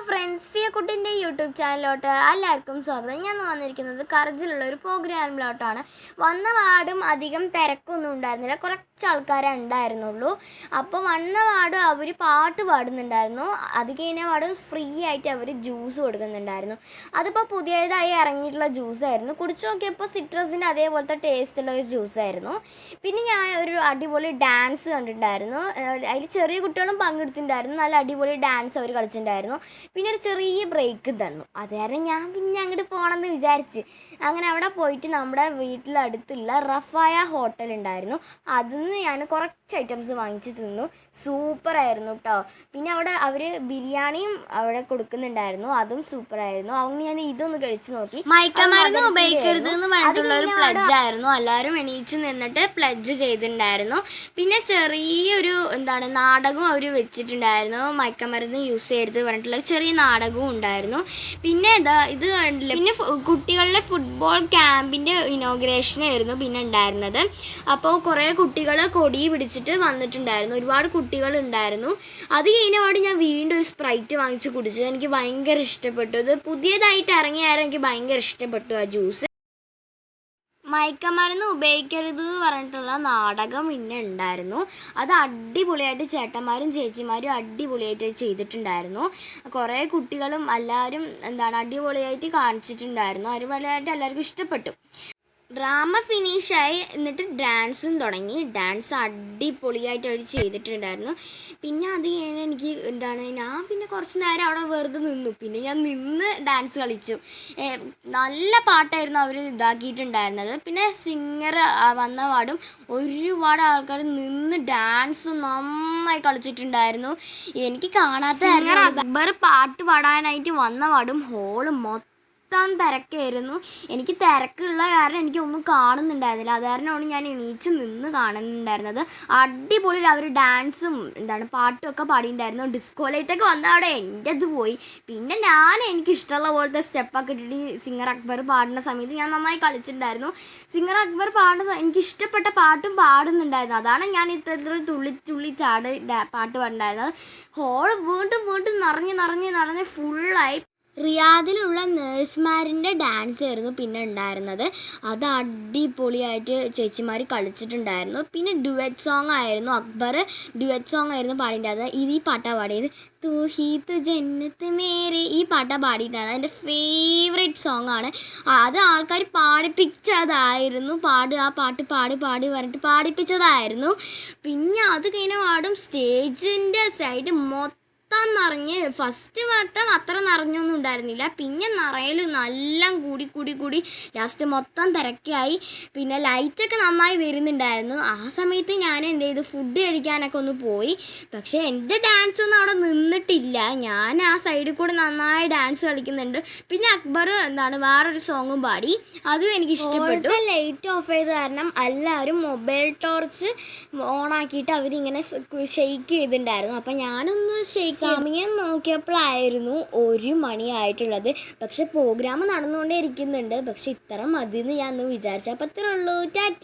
Friends, ഫിയക്കുട്ടിൻ്റെ YouTube ചാനലിലോട്ട് എല്ലാവർക്കും സ്വാഗതം. ഞാൻ വന്നിരിക്കുന്നത് കർജിലുള്ള ഒരു പ്രോഗ്രാമിലോട്ടാണ്. വന്ന വാർഡും അധികം തിരക്കൊന്നും ഉണ്ടായിരുന്നില്ല, കുറച്ച് ആൾക്കാരെ ഉണ്ടായിരുന്നുള്ളൂ. അപ്പോൾ വന്ന വാർഡ് അവർ പാട്ട് പാടുന്നുണ്ടായിരുന്നു. അത് കഴിഞ്ഞ വാർഡ് ഫ്രീ ആയിട്ട് അവർ ജ്യൂസ് കൊടുക്കുന്നുണ്ടായിരുന്നു. അതിപ്പോൾ പുതിയതായി ഇറങ്ങിയിട്ടുള്ള ജ്യൂസായിരുന്നു. കുടിച്ചു നോക്കിയപ്പോൾ സിട്രസിൻ്റെ അതേപോലത്തെ ടേസ്റ്റുള്ള ഒരു ജ്യൂസായിരുന്നു. പിന്നെ ഞാൻ ഒരു അടിപൊളി ഡാൻസ് കണ്ടിട്ടുണ്ടായിരുന്നു. അതിൽ ചെറിയ കുട്ടികളും പങ്കെടുത്തിട്ടുണ്ടായിരുന്നു. നല്ല അടിപൊളി ഡാൻസ് അവർ കളിച്ചിട്ടുണ്ടായിരുന്നു. പിന്നെ ഒരു ചെറിയ ബ്രേക്ക് തന്നു. അത് കാരണം ഞാൻ പിന്നെ അങ്ങോട്ട് പോകണമെന്ന് വിചാരിച്ച് അങ്ങനെ അവിടെ പോയിട്ട് നമ്മുടെ വീട്ടിലടുത്തുള്ള റഫായ ഹോട്ടൽ ഉണ്ടായിരുന്നു. അതിൽ നിന്ന് ഞാൻ കുറച്ച് ഐറ്റംസ് വാങ്ങിച്ച് തിന്നു. സൂപ്പറായിരുന്നു കേട്ടോ. പിന്നെ അവിടെ അവർ ബിരിയാണിയും അവിടെ കൊടുക്കുന്നുണ്ടായിരുന്നു, അതും സൂപ്പറായിരുന്നു. അതുകൊണ്ട് ഞാൻ ഇതൊന്ന് കഴിച്ചു നോക്കി. മയക്കമരുന്ന് ഉപയോഗിക്കരുത് എന്ന് പറഞ്ഞിട്ടുള്ള ഒരു പ്ലഡ്ജ് ആയിരുന്നു. എല്ലാവരും എണീച്ച് നിന്നിട്ട് പ്ലഡ്ജ് ചെയ്തിട്ടുണ്ടായിരുന്നു. പിന്നെ ചെറിയൊരു നാടകവും അവർ വെച്ചിട്ടുണ്ടായിരുന്നു. മയക്കമരുന്ന് യൂസ് ചെയ്യരുത് പറഞ്ഞിട്ടുള്ള ചെറിയ നാടകവും ഉണ്ടായിരുന്നു. പിന്നെ ഇത് കണ്ടില്ല, പിന്നെ കുട്ടികളുടെ ഫുട്ബോൾ ക്യാമ്പിൻ്റെ ഇനോഗ്രേഷനായിരുന്നു പിന്നെ ഉണ്ടായിരുന്നത്. അപ്പോൾ കുറേ കുട്ടികൾ കൊടി പിടിച്ചിട്ട് വന്നിട്ടുണ്ടായിരുന്നു, ഒരുപാട് കുട്ടികൾ ഉണ്ടായിരുന്നു. അത് കഴിഞ്ഞപാട് ഞാൻ വീണ്ടും ഒരു സ്പ്രൈറ്റ് വാങ്ങിച്ച് കുടിച്ചു. എനിക്ക് ഭയങ്കര ഇഷ്ടപ്പെട്ടു. ഇത് പുതിയതായിട്ട് ഇറങ്ങിയാലും എനിക്ക് ഭയങ്കര ഇഷ്ടപ്പെട്ടു ആ ജ്യൂസ്. മയക്കമരുന്ന് ഉപയോഗിക്കരുത് പറഞ്ഞിട്ടുള്ള നാടകം പിന്നെ ഉണ്ടായിരുന്നു. അത് അടിപൊളിയായിട്ട് ചേട്ടന്മാരും ചേച്ചിമാരും അടിപൊളിയായിട്ട് ചെയ്തിട്ടുണ്ടായിരുന്നു. കുറേ കുട്ടികളും എല്ലാവരും അടിപൊളിയായിട്ട് കാണിച്ചിട്ടുണ്ടായിരുന്നു. അടിപൊളിയായിട്ട് എല്ലാവർക്കും ഇഷ്ടപ്പെട്ടു. ഡ്രാമ ഫിനിഷായി, എന്നിട്ട് ഡാൻസും തുടങ്ങി. ഡാൻസ് അടിപൊളിയായിട്ട് അവർ ചെയ്തിട്ടുണ്ടായിരുന്നു. പിന്നെ അത് എനിക്ക് ഞാൻ പിന്നെ കുറച്ച് നേരം അവിടെ വെറുതെ നിന്നു. പിന്നെ ഞാൻ നിന്ന് ഡാൻസ് കളിച്ചു. നല്ല പാട്ടായിരുന്നു അവർ ഇതാക്കിയിട്ടുണ്ടായിരുന്നത്. പിന്നെ സിംഗർ വന്ന പാടും ഒരുപാട് ആൾക്കാർ നിന്ന് ഡാൻസ് നന്നായി കളിച്ചിട്ടുണ്ടായിരുന്നു. എനിക്ക് കാണാത്ത സിംഗർ അക്ബർ പാട്ട് പാടാനായിട്ട് വന്ന പാടും ഹോള് മൊത്തം തിരക്കായിരുന്നു. എനിക്ക് തിരക്കുള്ള കാരണം എനിക്കൊന്നും കാണുന്നുണ്ടായിരുന്നില്ല. അത് കാരണമാണ് ഞാൻ എണീച്ച് നിന്ന് കാണുന്നുണ്ടായിരുന്നത്. അടിപൊളി അവർ ഡാൻസും പാട്ടും ഒക്കെ പാടിയിട്ടുണ്ടായിരുന്നു. ഡിസ്കോ ലൈറ്റൊക്കെ വന്ന അവിടെ എൻ്റെ ഇത് പോയി. പിന്നെ എനിക്കിഷ്ടമുള്ള പോലത്തെ സ്റ്റെപ്പൊക്കെ ഇട്ടിട്ട് സിംഗർ അക്ബർ പാടുന്ന സമയത്ത് ഞാൻ നന്നായി കളിച്ചിട്ടുണ്ടായിരുന്നു. സിംഗർ അക്ബർ പാടുന്ന എനിക്കിഷ്ടപ്പെട്ട പാട്ടും പാടുന്നുണ്ടായിരുന്നു. അതാണ് ഞാൻ ഇത്തരത്തിൽ തുള്ളി തുള്ളി ചാട് പാട്ട് പാടുണ്ടായിരുന്നത്. ഹോള് വീണ്ടും വീണ്ടും നിറഞ്ഞ് ഫുള്ളായി. റിയാദിലുള്ള നേഴ്സുമാരിൻ്റെ ഡാൻസ് ആയിരുന്നു പിന്നെ ഉണ്ടായിരുന്നത്. അത് അടിപൊളിയായിട്ട് ചേച്ചിമാർ കളിച്ചിട്ടുണ്ടായിരുന്നു. പിന്നെ ഡുവറ്റ് സോങ് ആയിരുന്നു, അക്ബർ ഡുവറ്റ് സോങ് ആയിരുന്നു പാടിയിട്ടുണ്ടായിരുന്നത്. ഈ പാട്ടാണ് പാടിയത്, തൂ ഹീ തു ജന്നത്ത് മേരെ, ഈ പാട്ടാണ് പാടിയിട്ടാണ്. എൻ്റെ ഫേവറേറ്റ് സോങ് ആണ്. അത് ആൾക്കാർ പാടിപ്പിച്ചതായിരുന്നു. ആ പാട്ട് പാടി പറഞ്ഞിട്ട് പാടിപ്പിച്ചതായിരുന്നു. പിന്നെ അത് കഴിഞ്ഞ പാടും സ്റ്റേജിൻ്റെ സൈഡ് മൊത്തം നിറഞ്ഞ്, ഫസ്റ്റ് വട്ടം അത്ര നിറഞ്ഞൊന്നും ഉണ്ടായിരുന്നില്ല. പിന്നെ നിറയൽ നല്ല കൂടി ലാസ്റ്റ് മൊത്തം തിരക്കായി. പിന്നെ ലൈറ്റൊക്കെ നന്നായി വരുന്നുണ്ടായിരുന്നു. ആ സമയത്ത് ഞാൻ എന്ത് ചെയ്തു, ഫുഡ് കഴിക്കാനൊക്കെ ഒന്ന് പോയി. പക്ഷേ എൻ്റെ ഡാൻസ് ഒന്നും അവിടെ നിന്നിട്ടില്ല. ഞാൻ ആ സൈഡിൽ കൂടെ നന്നായി ഡാൻസ് കളിക്കുന്നുണ്ട്. പിന്നെ അക്ബർ വേറൊരു സോങ്ങും പാടി, അതും എനിക്ക് ഇഷ്ടപ്പെട്ടു. ലൈറ്റ് ഓഫ് ചെയ്ത് കാരണം എല്ലാവരും മൊബൈൽ ടോർച്ച് ഓണാക്കിയിട്ട് അവരിങ്ങനെ ഷെയ്ക്ക് ചെയ്തിട്ടുണ്ടായിരുന്നു. അപ്പം ഞാനൊന്ന് സമയം നോക്കിയപ്പോഴായിരുന്നു 1 മണിയായിട്ടുള്ളത്. പക്ഷെ പ്രോഗ്രാം നടന്നുകൊണ്ടേ ഇരിക്കുന്നുണ്ട്. പക്ഷെ ഇത്ര മതി എന്ന് ഞാൻ വിചാരിച്ചു. അപ്പം അത്രേ ഉള്ളൂ. ടാറ്റ.